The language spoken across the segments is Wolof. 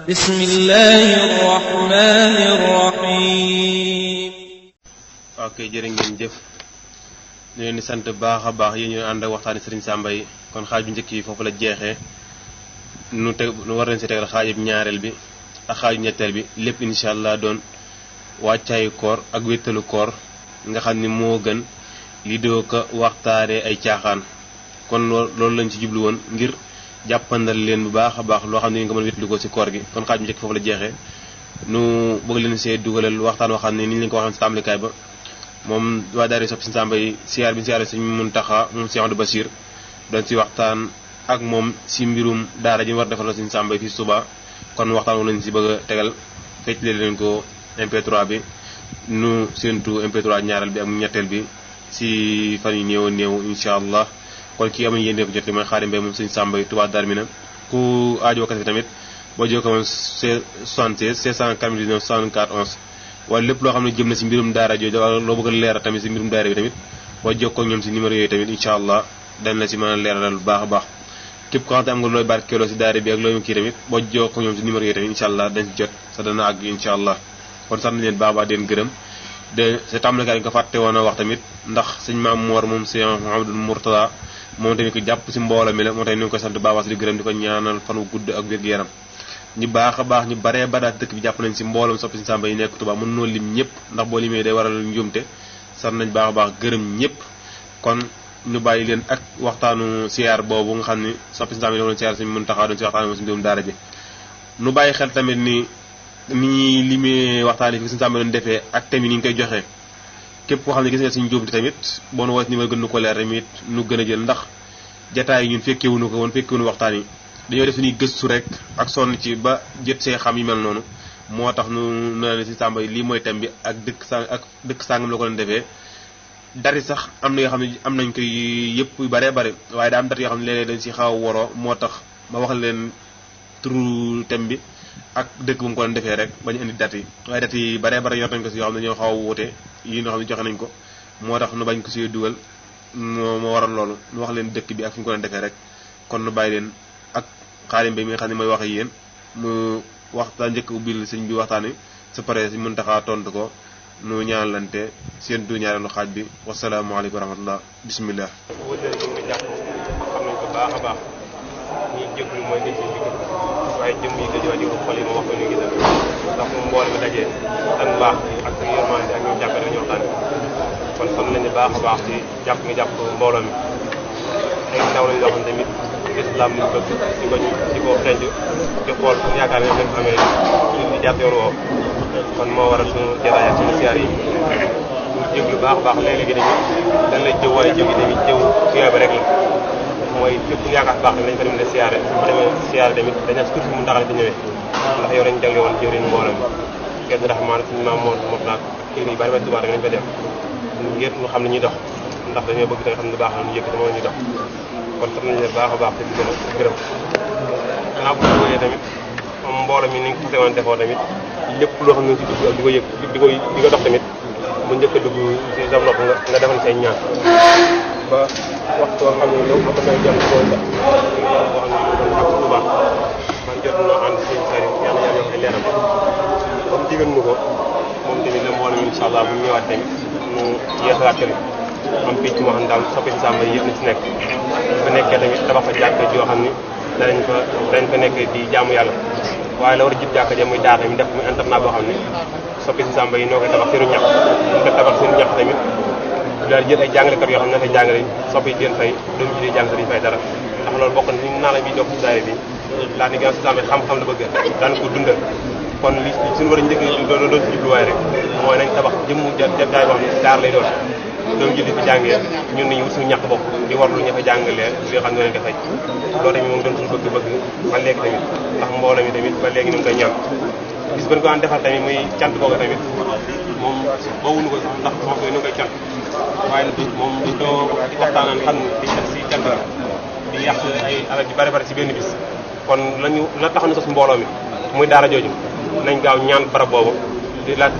بسم الله الرحمن الرحيم. ok jërë ngeen jëf ñu leen di sant baax a baax yéen ñu ànd ak waxtaani Serigne Samba yi kon xaaj bu njëkk yi foofu la jeexee nu war leen si tegal xaajub ñaareel bi ak xaaju ñetteel bi lépp incha allah doon wàccaayu koor ak wéttalu koor nga xam ni moo gën li doo ko waxtaaree ay caaxaan kon loolu lañ ci jublu woon ngir jàppandal leen bu baax a baax loo xam ne nga mën a wéttalu ko si koor gi kon xaaj bu njëkk foofu la jeexee nu bëgg leen see dugalal waxtaan waxam ne ni ñu leen ko waxoon si tàmbalikaay ba moom waa daara Sope Serigne Samba yi siyaar bi siyaare Serigne Mountakha moom Cheikh Abdou Bassir doon si waxtaan ak moom si mbirum daara ji war defal Serigne Samba yi fii Touba kon waxtaan wala ñu si bëgg a tegal fecc leen ko MP3 bi nu séentu MP3 ñaareel bi ak ñetteel bi si fan yu néew néew incha allah kon kii amuñu yéen ko jot li mooy Xaadim Mbay moom Serigne Samba yi Touba Darmina ku aajo kat bi tamit boo jokkoo moom 76 699 64 11 wala lépp loo xam ne jëm na si mbirum daara jooju wala loo bëgg a leeral tamit si mbirum daara bi tamit boo jokkoo ñoom si numéro yooyu tamit incha allah dañ la si mën a leeralal bu baax a baax képp koo xam ne am nga looy barkeeloo si daara bi ak looy kii tamit boo jokkoo ñoom si numéro yooyu tamit incha allah dañ si jot sa dana àgg incha allah kon sant nañ leen baax a baax di leen gërëm de sa tàmbalikaay nga ko fàtte woon a wax tamit ndax sëñ Maam Moor moom sëñ Mouhamadou Mourtada moom tamit ko jàpp si mbooloo mi la moo tax ñu ngi koy sant baax a baax di gërëm di ko ñaanal fan wu gudd ak wér-gu-yaram ñu baax a baax ñu baree badaat dëkk bi jàpp nañ si mbooloom Sope Serigne Samba yi nekk Touba mën noo lim ñëpp ndax boo limee day waral njuumte sant nañ baax a baax gërëm ñëpp kon ñu bàyyi leen ak waxtaanu siyaar boobu nga xam ni Sope Serigne Samba yi doon siyaar suñu Muntaxa doon si waxtaan moom si mbirum daara ji nu bàyyi xel tamit ni ñuy limee waxtaan yi fi Serigne Samba doon defee ak tamit ni ñu koy joxee képp koo xam ne gis nga suñu njuumte tamit boo nu woot numéro gën nu ko leer tamit nu gën a jël ndax jataay yi ñun fekkewuñu ko woon fekkewuñu waxtaan yi dañoo def suñuy gëstu rek ak sonn ci ba jët see xam yi mel noonu moo tax nu ne si Samba yi lii mooy thème bi ak dëkk sàngam la ko doon defee dari sax am na yoo xam ne am nañ koy yëpp yu baree bare waaye daa am dat yoo xam ne léeg-léeg dañ si xaw a woroo moo tax ma wax leen turu thème bi ak dëkk bu mu ko doon defee rek bañu indi dat yi waaye dat yi baree bare yor nañ ko si yoo xam ne ñoo xaw a wuute yi nga xam ne joxe nañ ko moo tax nu bañ ko si dugal moo waral loolu nu wax leen dëkk bi ak fi ñu ko doon defee rek kon nu bàyyi leen ak Xaadim Mbay mi nga xam ne mooy wax ak yéen mu waxtaan njëkk ubbil sëñ bi waxtaan wi su paree si Muntaxa tontu ko nu ñaanalante seen du ñaareelu xaaj bi wasalaamaaleykum wa rahmatullah bismillah wëllëre gi nga jàpp xam nañ ko baax a baax ñi jéglu mooy nit ñi digg waaye jëm yi dañoo di xol yi ma wax ko ñu gisal ndax mu mboole mi dajee ak mbaax ak yërmande ak ñu jàppale dañu waxtaan kon xam nañ ne baax a baax ci jàpp nga jàpp mbooloo mi ay ndaw lañ loo xam tamit islam ñu bëgg di ko xenj di xool fu ñu yaakaar ne dañ ko amee ñu di jàpp yoon woo kon moo waral suñu jataay ak suñu siyaar yi ñu jéglu baax a baax léeg-léegi tamit dañ lay jëw waaye jëw yi tamit jëw tuyaaba rek la mooy fépp ñu yaakaar baax ne lañ fa dem ne siyaare bu demee siyaare tamit dañu am surtout mu ndaxal di ñëwee ndax yow lañ jagle woon jëwriñ mbooloo mi kenn ndax maanaam suñu maam moom naag kii yi bari ba Tuubaa rek lañ fa def ngir ñu xam ne ñuy dox ndax dañoo bëgg tamit xam ne baax na ñu yëkk dama ñuy dox kon sax nañu leen baax a baax te di gën a gërëm gannaaw bu ñu wooyee tamit moom mbooloo mi ni nga ko xasee woon defoo tamit lépp loo xam ne ci dugg ak di ko yëg di ko dox tamit mu njëkk a dugg si sa loxo nga defal say ñaan ba waxtu boo xam ne loolu moo ko may jàmm boo xam ne ak Tuubaa man jot na ànd seen sari yàlla yàlla yokk ay leeram comme digal nu ko moom tamit la mbooloo mi incha allah bu ñu ñëwaat tamit mu yeesalaat kër am picc moo xam ne daal Sope Serigne Samba yi yëpp na ci nekk fa nekkee tamit tabax fa jàkka joo xam ni danañ fa nekk di jaamu yàlla waaye la war a jib jàkka ja muy daara mi def muy internat boo xam ne Sope Serigne Samba yi noo koy tabax seenu ñax ñu ko tabax seenu ñax tamit daal jël ay jàngalekat yoo xam ne dafay jàngale Sope yi di leen fay doomu ji di jàng duñu fay dara ndax loolu bokk na ni naa la bi jox ci daara bi laa ni gën si Samba xam-xam la bëgg daan ko dundal kon li suñu war a njëkk doon si jubluwaay rek mooy nañ tabax jëmmu jaay boo xam ne daar lay doon doomu ji di fi jàngee ñun nañu suñu ñàkk bopp di warlu ña fa jàngalee li nga xam ne leen ko fay loolu tamit moom doon suñu bëgg-bëgg ba léegi tamit ndax mbooloo mi tamit ba léegi ñu ngi koy ñaan bis ba ñu ko daan defal tamit muy cant boobu tamit moom bawuñu ko sax ndax moom koy ñu koy cant waaye moom dañ ko di waxtaanaan xam ne di def si cant la di yàq ay alal yu bari bari si benn bis kon la tax na sos mbooloo mi muy daara jooju nañ gaaw ñaan barab boobu di laaj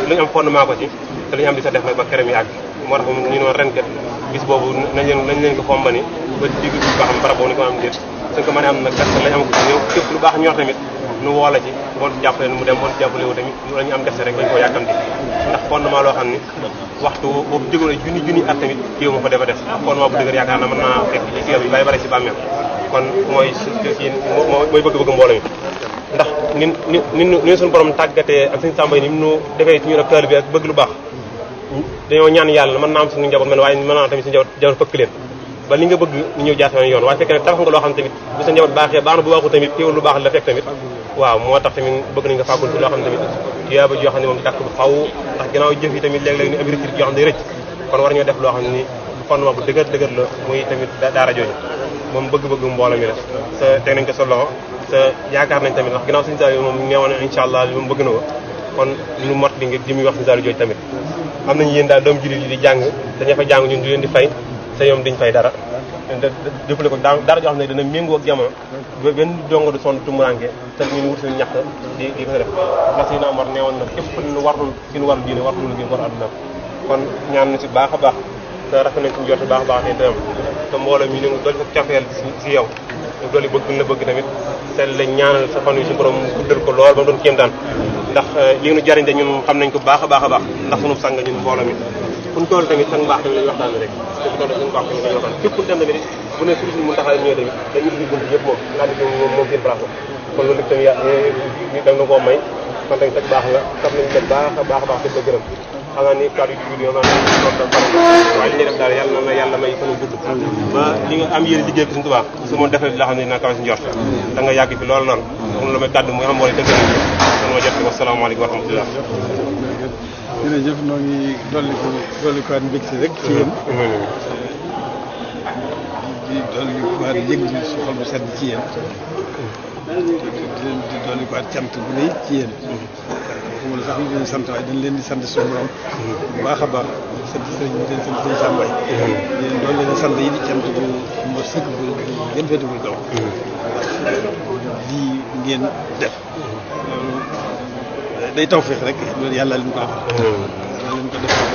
lu ñu am fondement ko ci te lu ñu am di sa def nag ba këram yi àgg moo tax ñu noonu ren kat bis boobu nañ leen ko fombani ba digg bi ba xam barab boobu ni ko am déet suñ ko mënee am nag kat lañ am ko ñëw képp lu baax ñor tamit nu woo la ci boo jàppale mu dem boo jàppale wu tamit lu ñu am def rek dañ koo yàkkamti ndax fondement loo xam ni waxtu boobu jógoon junni at tamit jiw ma fa defa def ndax fondement bu dëgër yaakaar naa mën naa fekk ci yow yu bari si bàmmeel kon mooy mooy bëgg-bëgg mbooloo mi ndax ni suñu borom tàggatee ak suñu sàmbay ni nu defee ci ñun ak taalibe bi ak bëgg lu baax dañoo ñaan yàlla mën naa am suñu njaboot mel waaye mën naa tamit suñu njaboot fëkk leen ba li nga bëgg ñu ñëw jaar yoon waaye fekkee ne tabax nga loo xam tamit bu sa njaboot baaxee baax na bu baaxul tamit teewul lu baax la fekk tamit waaw moo tax tamit bëgg nañ nga fàggul ci loo xam ne tamit tuyaaba joo xam ne moom dàkk bu faw ndax ginnaaw jëf yi tamit léeg-léeg ni am rëcc yoo xam ne day rëcc kon war ñoo def loo xam ne ni fondement bu dëgër la muy tamit daara jooju moom bëgg-bëgg mbooloo mi la sa teg nañ ko sa loxo sa yaakaar nañ tamit ndax ginnaaw suñu saal yi moom neewoon incha allah li moom bëgg na ko kon ñu mot li nga jëmi wax suñu saal jooju tamit am nañu yéen daal doom jullit yi di jàng dañu fa jàng ñun du leen di fay sa ñoom diñ fay dara jëppale ko dara joo xam ne dana méngoo ak jamono benn dongo du sonn tumuranke te ñun wut suñu ñax di ko def ndax si na war neewoon na képp lu warul suñu war diine warul liggéey war àdduna kon ñaan na si baax a baax te rafet nañ suñu jot baax a baax te dem te mbooloo mi ñu ngi dolli ko cafeel si yow ñu dolli bëgg la bëgg tamit te lañ ñaanal sa fan wi si borom guddal ko lool ba mu doon kéemtaan ndax li nu jariñ de ñun xam nañ ko baax a baax a baax ndax sunu sang ñun mbooloo mi fu ñu toll tamit sang mbaax tamit lañu waxtaan rek te bu toll sang mbaax tamit lañu waxtaan képp ku dem tamit bu ne suru mu taxaw ñëw tamit dañu ubbi bunt yëpp moom nga xam ne moom seen place kon loolu lépp tamit ñu da nga koo may kon tamit sag baax nga xam nañ ko baax a baax a baax te ba gërëm xam naa ni kàddu yu yoo xam ne waaye li ñuy def daal yàlla na yàlla may fanu gudd ba li nga am yéen liggéey ko suñu tubaab su ma defee loo xam ne dina kawe si njort da nga yàgg fi loolu noonu moom la may kàddu muy xam moo dëgg kon ma jot ko wasalaamaaleykum wa rahmatullah jërëjëf noo ngi dolli ko waat mbégte rek ci yéen di dolli ko waat yëg di su xol bu sedd ci yéen di dolli ko waat cant bu rëy ci yéen xamul sax ñu leen sant waaye dañ leen di sant suñu borom bu baax a baax sant sëriñ bi leen sant sëriñ Sàmbaay leen doon leen sant yi di cant bu mo sëkk bu gën féetewul kaw lii ngeen def loolu day tawfeex rek loolu yàlla leen ko defal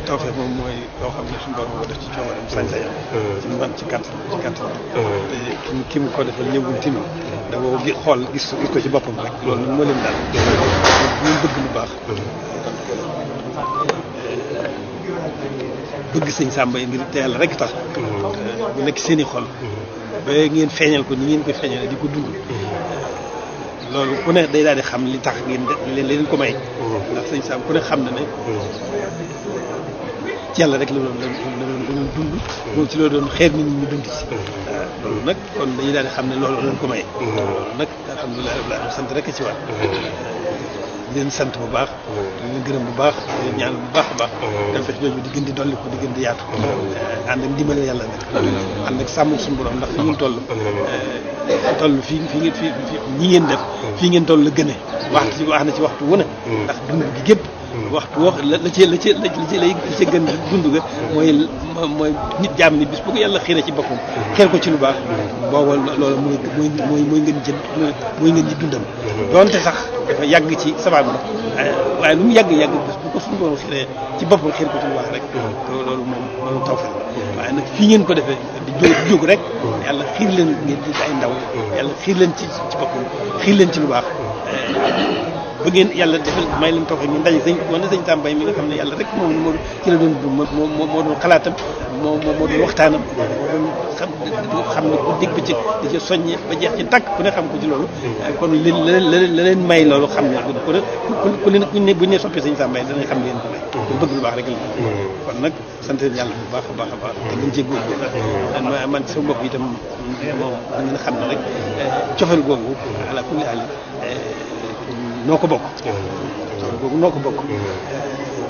tawfeex moom mooy loo xam ne suñu borom ko def ci coobareem sañ-sañam ci man ci kàttan te ki mu ko defal ñëwul tinu da ko xool gis ko ci boppam rek loolu nag moo leen daal ñu bëgg lu baax bëgg sëñ Samba yi ngir te yàlla rek tax bu nekk seen i xol ba ngeen feeñal ko ni ngeen koy feeñal di ko dund loolu ku ne day daal di xam li tax ngeen leen ko may ndax sëñ Sam ku ne xam na ne ci yàlla rek la doon dund moom ci loolu doon xeer nit ñi ñu dund ci loolu nag kon dañuy daal di xam ne loolu leen ko may loolu nag alhamdulilah rabbil alamin sant rek a ci waat di leen sant bu baax di leen gërëm bu baax di leen ñaan bu baax a baax dafa jooju di gën di dolli ko di gën di yaatu ànd ak dimbale yàlla nag ànd ak sàmm suñu borom ndax fi ngeen toll fii ñi ngeen def fii ngeen toll la gëne wax na ci waxtu wu ne ndax dund gi gépp waxtu wax la ci gën dund ga mooy nit jaam ni bis bu ko yàlla xiiree ci boppam xeer ko ci lu baax booba loolu mooy ngeen jël mooy ngeen ji dundam donte sax dafa yàgg ci sabab bi waaye lu mu yàgg bis bu ko suñu borom xiiree ci boppam xeer ko ci lu baax rek loolu moom loolu tawfeex waaye nag fii ngeen ko defee di jóg rek yàlla xiir leen ngeen di ay ndaw yàlla xiir leen ci boppam xiir leen ci lu baax ba ngeen yàlla defal may leen tawfeex ñu ndaje sëñ Sàmbaay mi nga xam ne yàlla rek moo ci la doon moo doon xalaatam moo doon waxtaanam moo doon xam ne ku dégg ci da ci soññe ba jeex ci tàkk ku ne xam ko ci loolu kon la leen may loolu xam ne ku ne bu ñu ne soppee sëñ Sàmbaay danañ xam leen ko may ku bëgg lu baax rek la kon nag sant leen yàlla bu baax a baax a baax te gën cee góorgóorlu man sama bopp itam moom da ngeen xam ne rek cofeel googu ala kulli haal noo ko bokk boobu noo ko bokk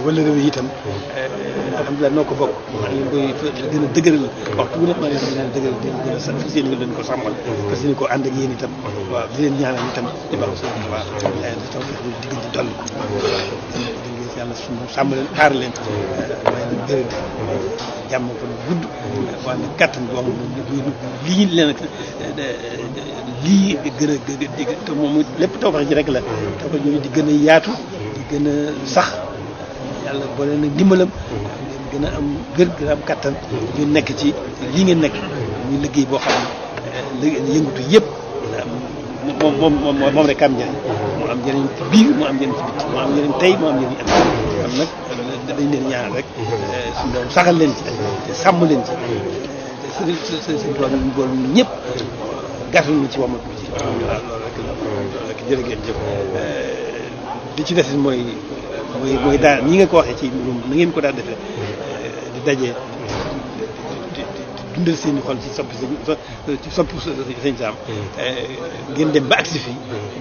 wala réew yi itam alhamdulilah noo ko bokk maa ngi leen koy gën a dëgëral waxtu bu nekk maa ngi leen gën a dëgëral di gën a sant fas yéene leen ko sàmmal fas yéene ko ànd ak yéen itam waaw di leen ñaanal itam di baax seen baax taw di gën di dolli yàlla suñu sàmm leen aar leen may leen gërëm jàmm ko gudd waa ne kattan boo xam ne lii leen lii gën a te moom lépp tawfeex ji rek la tawfeex ji di gën a yaatu di gën a sax yàlla boole nag ndimbalam ngeen gën a am gën a am kattan ngeen nekk ci lii ngeen nekk muy liggéey boo xam ne yëngatu yëpp am moom rek am njëriñ mu am njëriñ ci biir mu am njëriñ ci bitti mu am njëriñ tey mu am njëriñ am kon nag dañ leen ñaan rek suñu doom saxal leen ci te sàmm leen ci te sëñ Tuubaa ñu bool ñun ñëpp gàttal ñu ci wamat bi ci waaw loolu rek jërë ngeen jëf li ci des mooy daal ñi nga ko waxee ci mbirum na ngeen ko daal defee di daje di dundal seen i xol ci soppi sëñ Sam ngeen dem ba agsi fii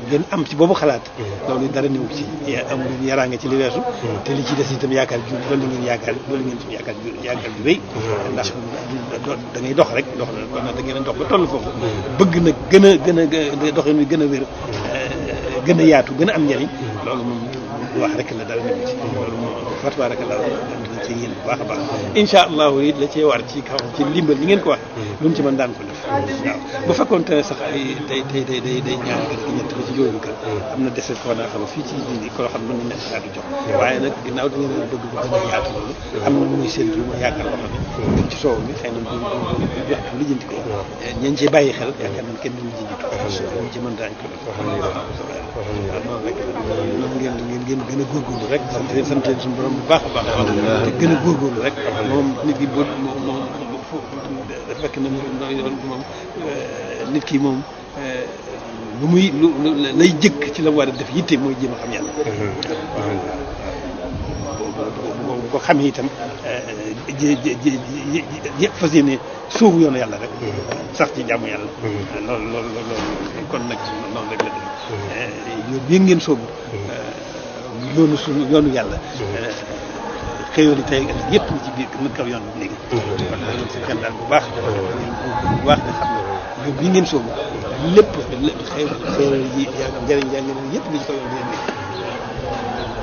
ngeen am ci boobu xalaat loolu dara néew ci am yaraanga ci li weesu te li ci des itam yaakaar ju loolu ngeen yaakaar ju rëy ndax da ngay dox rek dox na kon nag da ngeen a dox ba toll foofu bëgg nag gën a doxin wi gën a wér gën a yaatu gën a am njëriñ loolu moom wax rek la dara nekk ci loolu moom fatwa rek la dina ci yéen bu baax a baax incha allahu it la cee war ci kaw ci ndimbal li ngeen ko wax lu mu ci mën daan ko def waaw bu fekkoon te ne sax ay day ñaar kër gi ñett ba ci juróomi kër am na dese ko naa xam fii ci indi ko xam mën nañ nekk saa du jox waaye nag ginnaaw da ngeen bëgg bu gën a yaatu loolu am na lu muy séntu ma yaakaar loo xam ne ci soow mi xëy na bu lijjanti ko ñeen ci bàyyi xel yaakaar nañ kenn duñu ci jiitu lu ci mën daañ ko def noonu rek noonu ngeen gën a góorgóorlu rek sant leen suñu borom bu baax a baax te gën a góorgóorlu rek moom nit ki moom fekk na moom nit ki moom lu muy lu lay jëkk ci la war a def yitte mooy jéem a xam yàlla bu ko xamee itam fas yéene sóobu yoonu yàlla rek sax ci jàmm yàlla loolu kon nag noonu rek la def yoon bi ngeen sóobu yoonu yàlla xëyoon tey yëpp ni ci biir mën kaw yoon bi léegi kon loolu si xel daal bu baax bu baax nga xam ne yoon bi ngeen sóobu lépp xëyoon yi njëriñ yëpp nga ci kaw yoon bi léegi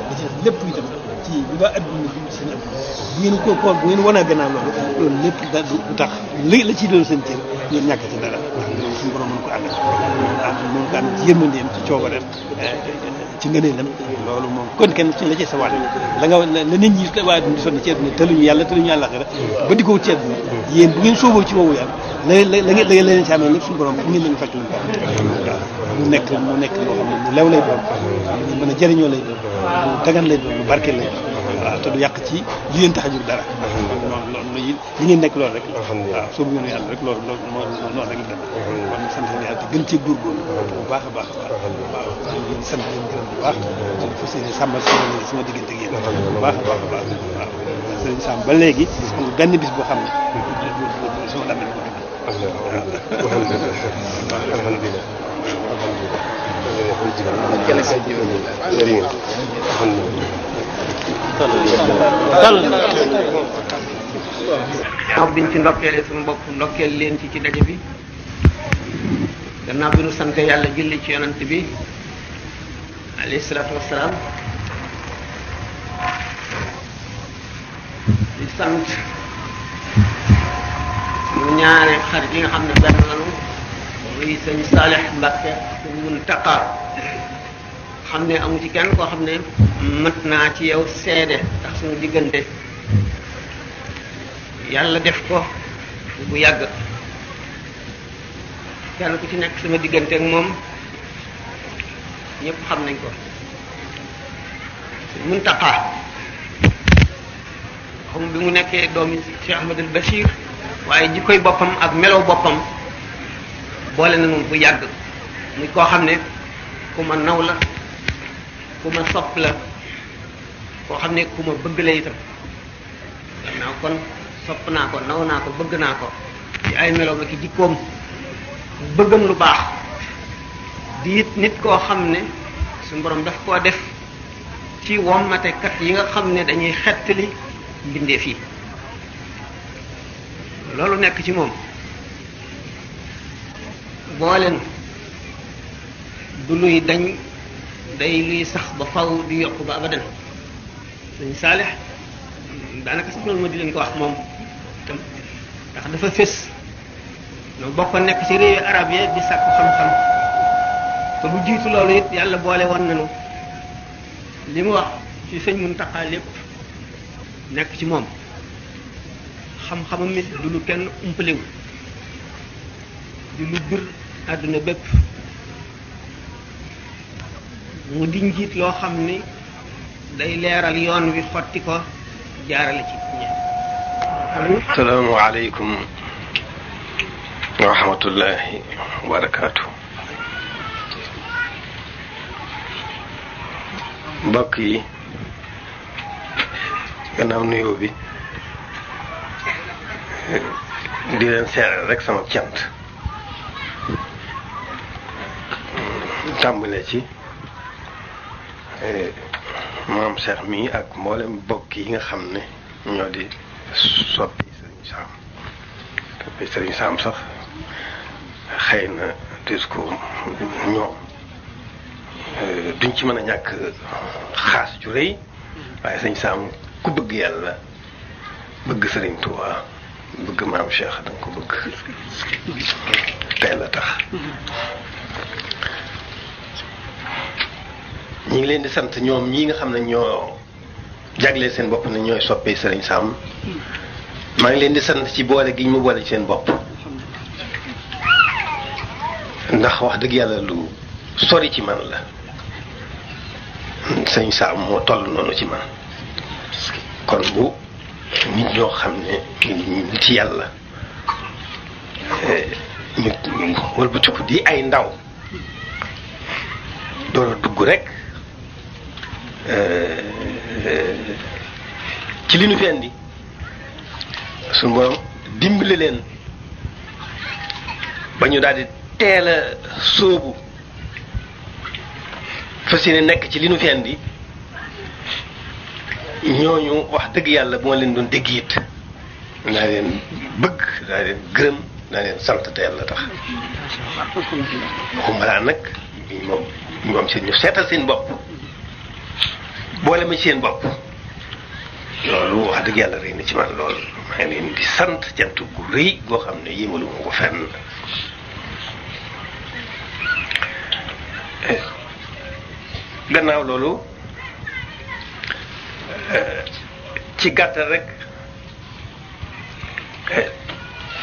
li ci lépp itam ci bi ba adduna bi seen am bu ngeen ko bu ngeen wan a gannaaw loolu lépp da du tax la ciy doon seen cër ngeen ñàkk ci dara loolu suñu borom mën ko ànd mën ko ànd ci yërmandeem ci coobareem ci ngëneelam loolu moom kon kenn ci la ci sa wàll la nit ñi waa di sonn ci àdduna tëluñu yàlla tëluñu àllaxira ba di ko wut ci àdduna yéen bu ngeen sooboo ci woowu yàlla la ngeen leen ci amee lépp suñu borom fu ngeen leen fekk luñu ko waaw mu nekk loo xam ne lu lew lay doon lu mën a jëriñoo lay doon lu dagan lay doon lu barkeel lay doon waaw te du yàq ci li leen tax a jóg dara loolu li ngeen nekk loolu rek waaw soobu yoonu yàlla rek loolu noonu rek la dem kon sant yàlla te gën cee góorgóorlu bu baax a baax waaw leen sant leen gërëm bu baax fas yéene sàmmal sama diggante ak yéen bu baax a baax a baax waaw sëriñ Sam ba léegi amul benn bis boo xam ne sama lamel ko alhamdulilah gannaaw biñ ci ndokkeele suñu bopp ndokkeel leen ci daje bi gannaaw bi nu sante yàlla julli ci yonant bi alayhi salaatu wassalaam di sant suñu ñaari xarit yi nga xam ne benn lanu muy sëñ Saalix Mbàkke sëñ Muntaqa xam ne amu ci kenn koo xam ne mat naa ci yow seede ndax suñu diggante yàlla def ko bu yàgg kenn ku ci nekk sama diggante ak moom ñëpp xam nañ ko Muntaqa xam bi mu nekkee doomi Cheikh Ahmadul Bachir waaye jikkoy boppam ak melow boppam boole na moom bu yàgg muy koo xam ne ku ma naw la ku ma sopp la koo xam ne ku ma bëgg la itam gannaaw kon sopp naa ko naw naa ko bëgg naa ko ci ay melow ak jikkoom bëggam lu baax di it nit koo xam ne suñu borom daf koo def ci wommatekat yi nga xam ne dañuy xettali mbindeef yi loolu nekk ci moom booleen du luy dañ day luy sax ba faw di yokk ba abadan sëñ Saalix daanaka sax loolu ma di leen ko wax moom tam ndax dafa fés no bokk nekk ci réewi arab yi di sàkku xam-xam te lu jiitu loolu it yàlla boole woon nañu li mu wax ci sëñ Muntaxa lépp nekk ci moom xam-xamam mi du lu kenn umpaliw di lu bir àdduna bépp mu di njiit loo xam ni day leeral yoon wi xotti ko jaarale ci ñe salaamu aleykum wa rahmatullahi wa barakaatu. mbokk yi gannaaw nuyoo bi di leen seeral rek sama cant tàmbale ci maam Cheikh mi ak mboolem mbokk yi nga xam ne ñoo di soppi Sëriñ Sam sax xëy na discours ñoom duñ ci mën a ñàkk xaas ju rëy waaye Sëriñ Sam ku bëgg yàlla bëgg Sëriñ Tuubaa bëgg maam Cheikh danga ko bëgg tey la tax ñi ngi leen di sant ñoom ñii nga xam ne ñoo jagleel seen bopp ne ñooy soppee Sëriñ Sam maa ngi leen di sant ci boole gi ñu mu boole ci seen bopp ndax wax dëgg yàlla lu sori ci man la Sëriñ Sam moo toll noonu ci man kon bu nit ñoo xam ne nit ci yàlla ñu wëlbatiku di ay ndaw door a dugg rek ci li nu fi indi suñu borom dimbali leen ba ñu daal di teel a sóobu fas yéene nekk ci li nu fi indi ñooñu wax dëgg yàlla bu ma leen doon dégg it naa leen bëgg naa leen gërëm naa leen sant te yàlla tax waxumalaa nag ñoom seen ñu seetal seen bopp boole ma ci seen bopp loolu wax dëgg yàlla rëy na ci man lool maa ngi leen di sant cant gu rëy goo xam ne yéemalu ma ko fenn gannaaw loolu ci gàttal rek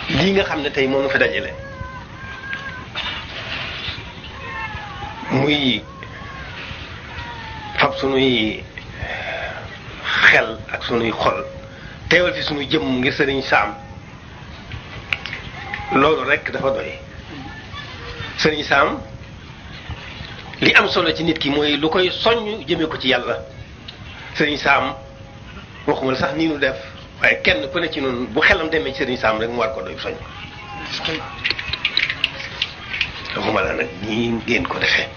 lii nga xam ne tey moom fi dajale muy fab sunuy xel ak sunuy xol teewal fi sunuy jëmm ngir Sëriñ Sam loolu rek dafa doy Sëriñ Sam li am solo ci nit ki mooy lu koy soññ jëmee ko ci yàlla Sëriñ Sam waxuma la sax nii nu def waaye kenn ku ne ci noonu bu xelam demee ci Sëriñ Sam rek mu war ko doy soññ waxuma la nag ñii ngeen ko defee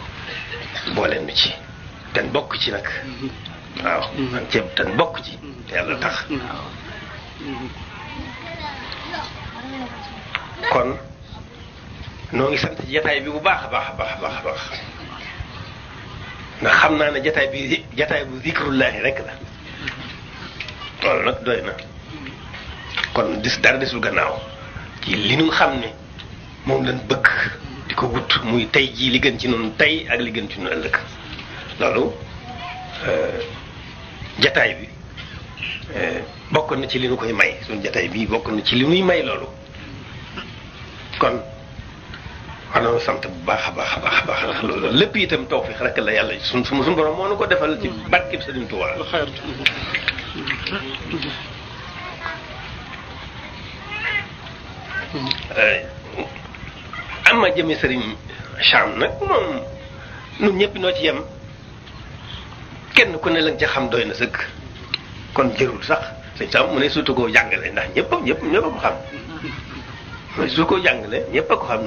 booleen nu ci ten bokk ci nag waaw man ceeb ten bokk ci te yàlla tax kon noo ngi sant ci jataay bi bu baax a baax a baax a baax a baax ndax xam naa ne jataay bu zikrullahi rek la loolu nag doy na kon dara desul gannaaw ci li ñu xam ne moom lañ bëgg di ko wut muy tey jii li gën ci noonu tey ak li gën ci noonu ëllëg loolu jataay bi bokk na ci li nu koy may suñu jataay bi bokk na ci li nuy may loolu kon war na sant bu baax a baax a baax a baax ndax loolu lépp itam tawfiix rek la yàlla suñu borom moo nu ko defal ci barkeb Sëriñ Tuubaa am ma jëme Sëriñ Sam nag moom ñun ñëpp noo ci yem kenn ku ne la nga ca xam doy na sëkk kon jërul sax Sëriñ Sam mu ne surtout koo jàngale ndax ñëpp a ko xam mais su ko jàngale ñëpp a ko xam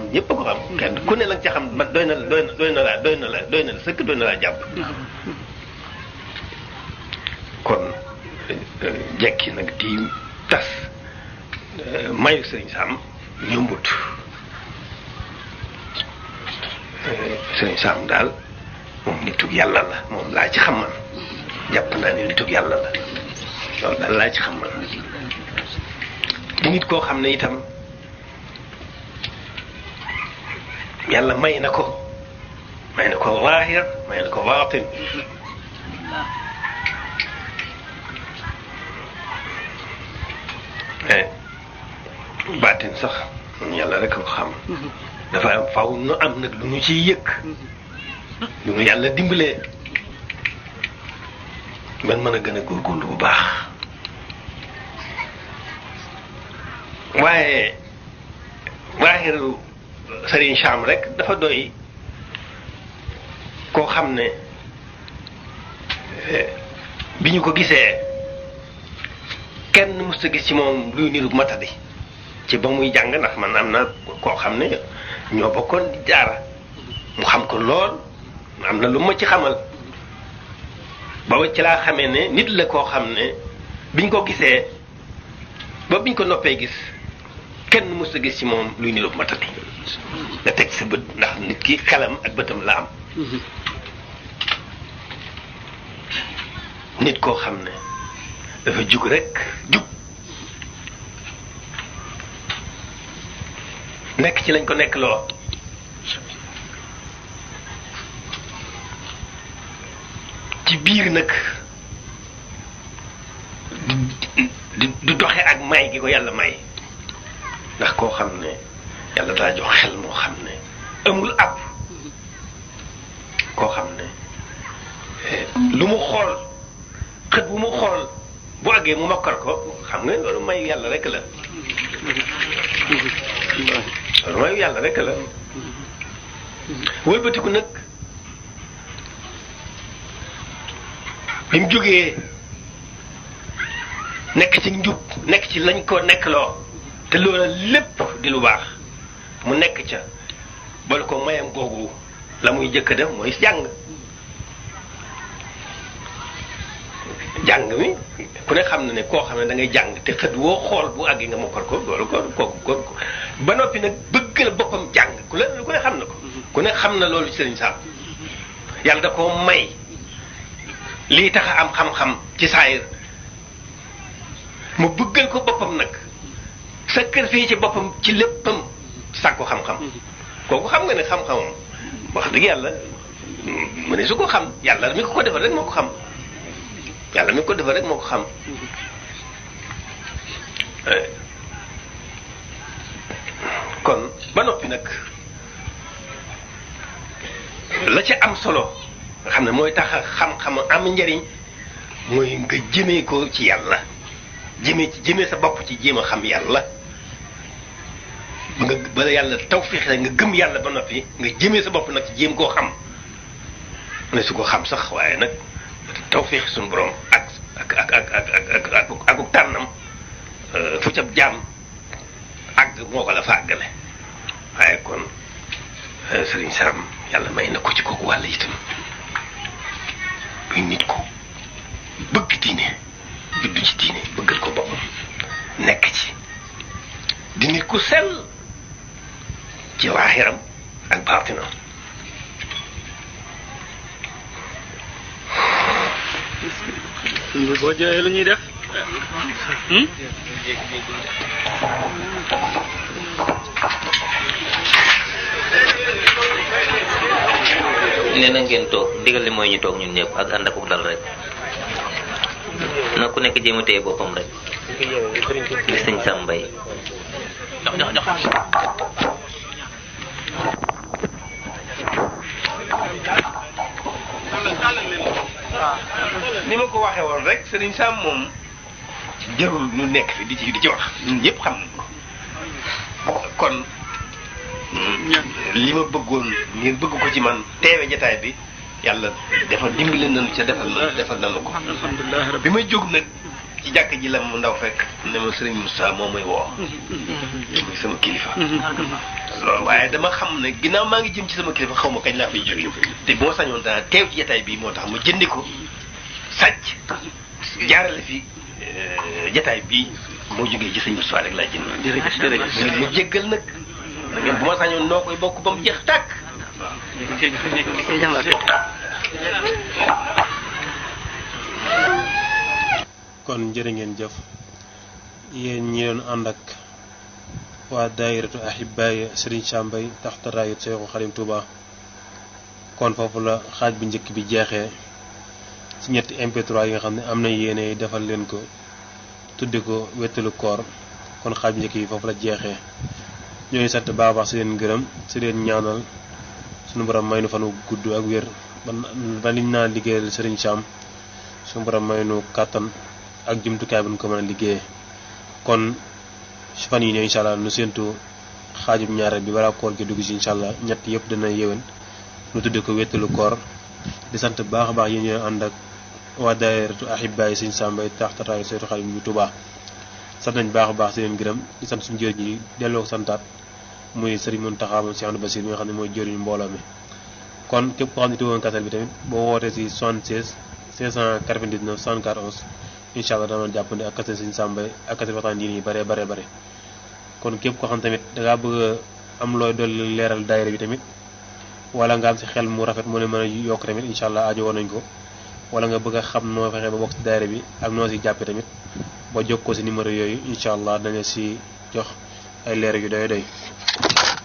kenn ku ne la nga ca xam doy na la sëkk doy na laa jàpp kon jekki nag di tas mayu Sëriñ Sam yombut Sëriñ Sam daal moom nitug yàlla la moom laa ci xam man jàpp naa ne nitug yàlla la loolu daal laa ci xam man di nit koo xam ne itam yàlla may na ko zaahir may na ko baatin baatin sax yàlla rek ko xam dafa am faw nu am nag lu ñu ciy yëg ñu ngi yàlla dimbalee man mën a gën a góorgóorlu bu baax waaye waaxiru Serigne Cham rek dafa doy koo xam ne bi ñu ko gisee kenn mës a gis ci moom luy niru matadi ci ba muy jàng ndax man am na koo xam ne ñoo bokkoon di jaara mu xam ko lool am na lu ma ci xamal booba ci laa xamee ne nit la koo xam ne biñ ko gisee ba biñ ko noppee gis kenn mës a gis ci moom luy niru matadi nga teg sa bët ndax nit ki xelam ak bëtam la am nit koo xam ne dafa jug rek jug nekk ci lañ ko nekk loo ci biir nag du doxe ak may gi ko yàlla may ndax koo xam ne yàlla daa jox xel moo xam ne amul ab koo xam ne lu mu xool xët bu mu xool bu àggee mu mokkal ko xam nga loolu mayu yàlla rek la loolu mayu yàlla rek la wëlbatiku nag bi mu jógee nekk ci njub nekk ci lañ ko nekkloo te loola lépp di lu baax mu nekk ca bala ko mayam googu la muy jëkk def mooy jàng jàng mi ku ne xam na ne koo xam ne da ngay jàng te xët woo xool bu àggi nga mokkal ko loolu ko ba noppi nag bëgg la boppam jàng ku ne xam na ko ku ne xam na loolu ci Sëriñ Sam yàlla da koo may lii tax a am xam-xam ci saayir mu bëggal ko boppam nag sacrifice ci boppam ci léppam sàkku xam-xam kooku xam nga ne xam-xamam wax dëgg yàlla mu ne su ko xam yàlla mi ko defal rek moo ko xam yàlla mi ko defal rek moo ko xam kon ba noppi nag la ca am solo nga xam ne mooy tax a xam-xam am njariñ mooy nga jëmee ko ci yàlla jëmee sa bopp ci jéem a xam yàlla nga bala yàlla tawfiix nga gëm yàlla ba noppi nga jëmee sa bopp nag ci jéem koo xam ne su ko xam sax waaye nag tawfiix suñu borom ak tànnam fu ca jaam àgg moo ko la fa àggale waaye kon Sëriñ Sam yàlla may na ko ci kooku wàll itam buy nit ko bëgg diine juddu ci diine bëggal ko boppam nekk ci di nit ku sell ci waaxiram ak baatinam boo jëlee lu ñuy def nee na ngeen toog ndigal li mooy ñu toog ñun ñëpp ak ànd ak dal rek na ku nekk jéem a téye boppam rek di Sëñ Sam Mbaye jox ni ma ko waxee woon rek Sëriñ Sam moom jarul nu nekk fi di ci wax ñun ñëpp xam kon li ma bëggoon ngeen bëgg ko ci man teewe jataay bi yàlla dafa dimbali nañu ca defal nañu ko bi may jóg nag ci jàkk ji la mu ndaw fekk ne ma Sëriñ Moussa moom mooy woo muy sama kilifa loolu waaye dama xam ne ginnaaw maa ngi jëm ci sama kilifa xaw ma kañ laa fay jóge te bu ma sañoon dana teew ci jataay bi moo tax ma jëndi ko sàcc jaarale fi jataay bi moo jógee ci Sëriñ Moussa rek laa jënd jërëjëf mu jéggal nag ngeen bu ma sañoon noo koy bokk ba mu jeex tàkk kon jërë ngeen jëf yéen ñi doon ànd ak waa daayiratu Ahibaay Sëriñ Sam Mbaye taxta raayat Seexu Xadim Touba kon foofu la xaaj bu njëkk bi jeexee ci ñetti MP3 yi nga xam ne am na yéene defal leen ko tudde ko wettalu koor kon xaaj bu njëkk yi foofu la jeexee ñoo ngi sant baax si leen gërëm si leen ñaanal suñu borom may nu fanu gudd ak wér ba liñ naa liggéeyal Serigne Sam suñu borom may nu kàttan ak jumtukaay bu ñu ko mën a liggéeyee. kon fan yi ñëw incha allah nu séentu xaajub ñaareel bi balaa koor gi dugg si incha allah ñett yëpp dina yéwén nu tudde ko wéttalu koor di sant bu baax a baax yéen ñoo ànd ak waa daayiratu Ahibaay Serigne Sam Mbaye taxtataayu Seydou Xadim bu Touba. sant nañ baax a baax si leen gërëm di sant suñu jëriñ yi delloo ko santaat muy Serigne Mountakha moom Cheikh Ahmadou Bassir mi nga xam ne mooy jëriñu mbooloo mi. kon képp koo xam ne teewoon kasal bi tamit boo wootee si 76 599 64 11 incha allah dana jàppandi ak kasal Serigne Sam Mbaye ak kasal waxtaan yi bare bare. kon képp koo xam tamit da ngaa bëgg a am looy dolli leeral daayira bi tamit wala nga am si xel mu rafet moo ne mën a yokk tamit incha allah aajo woon nañ ko wala nga bëgg a xam noo fexe ba bokk si daayira bi ak noo si jàppee tamit ba jokkoo si numéro yooyu incha allah dañu si jox ay leer yu doy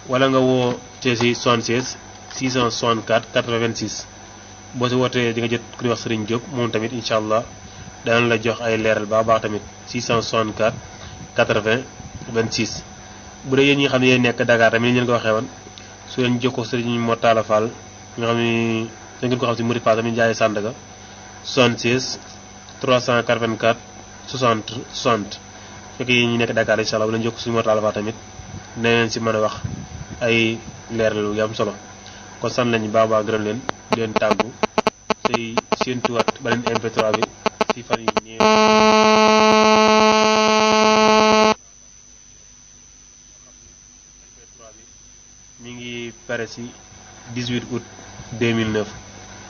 wala nga woo te si 76 664 86 boo si wootee di nga jot ku ñuy wax Serigne Diop moom tamit incha allah danañ la jox ay leeral baax tamit 664 80 26. bu dee yéen ñi nga xam ne yéen nekk Dakar tamit ni leen ko waxee woon su leen jokkoo Serigne Mortala Fall nga xam ni da ngeen ko xam si Mouride Fall tamit jaay Sandaga 76 384 60 60 fekk yéen ñi nekk Dakar incha allah bu leen jokkoo suñu Mortala Fall tamit dina leen si mën a wax ay leeral yu am solo kon sant nañu baax gërëm leen di leen tàggu tey séentuwaat beneen MP3 bi si fan yi nii. mi ngi pare si 18 août 2009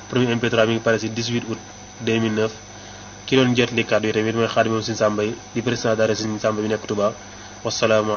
premier MP3 mi ngi pare si 18 août 2009 ki doon jot li kàddu yi tamit mooy Xaadim moom Serigne Sam Mbaye di président daara Serigne Sam Mbaye bi nekk Touba wasalaamaaleykum